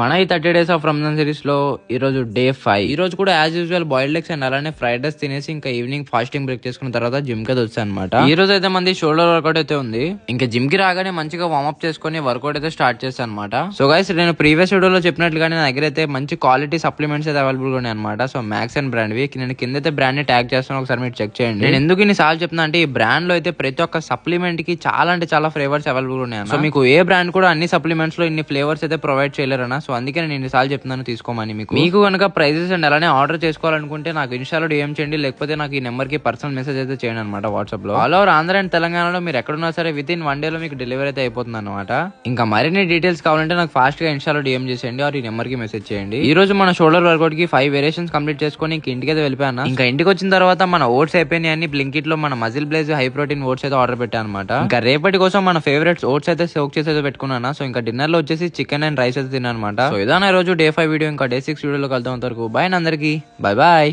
మన ఈ 30 days of Ramzan series లో ఈ రోజు డే 5. ఈ రోజు కూడా as usual boiled eggs and అలానే ఫ్రైడ్ రైస్ తినేసి ఇంకా ఈవినింగ్ ఫాస్టింగ్ బ్రేక్ చేసుకున్న తర్వాత జిమ్ కి వచ్చాను అనమాట. ఈ రోజు అయితే మంది షోల్డర్ వర్కౌట్ అయితే ఉంది. ఇంకా జిమ్ కి రాగానే మంచిగా వార్మప్ చేసుకుని వర్కౌట్ అయితే స్టార్ట్ చేస్తాను అనమాట. సో గైస్ నేను ప్రీవియస్ వీడియోలో చెప్పినట్లుగానే నా దగ్గర అయితే మంచి క్వాలిటీ సప్లిమెంట్స్ అయితే అవైలబుల్ గా ఉన్నాయి అనమాట. సో మ్యాక్స్ అండ్ బ్రాండ్ వి నేను కింద అయితే బ్రాండ్ ని ట్యాగ్ చేస్తాను, ఒకసారి మీరు చెక్ చేయండి. నేను ఎందుకు ఇన్ని సార్లు చెప్తున్నా అంటే ఈ బ్రాండ్ లో అయితే ప్రతి ఒక్క సప్లిమెంట్ కి చాలా అంటే చాలా ఫ్లేవర్స్ అవైలబుల్ ఉన్నాయి. సో మీకు ఏ బ్రాండ్ కూడా అన్ని సప్లిమెంట్స్ లో ఇన్ని ఫ్లేవర్స్ అయితే ప్రొవైడ్ చేయలేరన్నా. సో అందుకే నేను ఇన్ని సార్లు చెప్తున్నాను తీసుకోమని. మీకు కనుక ప్రైజెస్ అండ్ అలానే ఆర్డర్ చేసుకోవాలనుకుంటే నాకు ఇన్స్టాలో డిఎం చేయండి, లేకపోతే నాకు ఈ నెంబర్ కి పర్సనల్ మెసేజ్ అయితే చేయండి అనమాట వాట్సాప్ లో. ఆల్ ఓవర్ ఆంధ్ర అండ్ తెలంగాణలో మీరు ఎక్కడున్నా సరే విత్ ఇన్ 1 day లో మీకు డెలివరీ అయితే అయిపోతుంది అనమాట. ఇంకా మరిన్ని డీటెయిల్స్ కావాలంటే నాకు ఫాస్ట్ గా ఇన్స్టాలో డిఎం చేసేయండి ఆర్ ఈ నెంబర్ కి మెసేజ్ చేయండి. ఈ రోజు మన షోల్డర్ వర్కౌట్ కి 5 వేరియేషన్స్ కంప్లీట్ చేసుకుని ఇంటికి అయితే వెళ్ళిపోయాను. ఇంకా ఇంటికి వచ్చిన తర్వాత మన ఓట్స్ అయిపోయినాయి. బ్లింకిట్ లో మన muscle blaze high protein oats అయితే ఆర్డర్ పెట్టాను అనమాట. ఇంకా రేపటి కోసం మన ఫేవరెట్స్ ఓట్స్ అయితే సోక్ చేసి అయితే పెట్టుకున్నాను. సో ఇంకా డిన్నర్ లో వచ్చేసి చికెన్ అండ్ రైస్ అయితే తిన్నాను అనమాట. సో ఇదాన రోజు డే 5 వీడియో. ఇంకా డే 6 వీడియోలో కలుద్దాం. అంతవరకు బాయ్ అందరికి, బాయ్ బాయ్.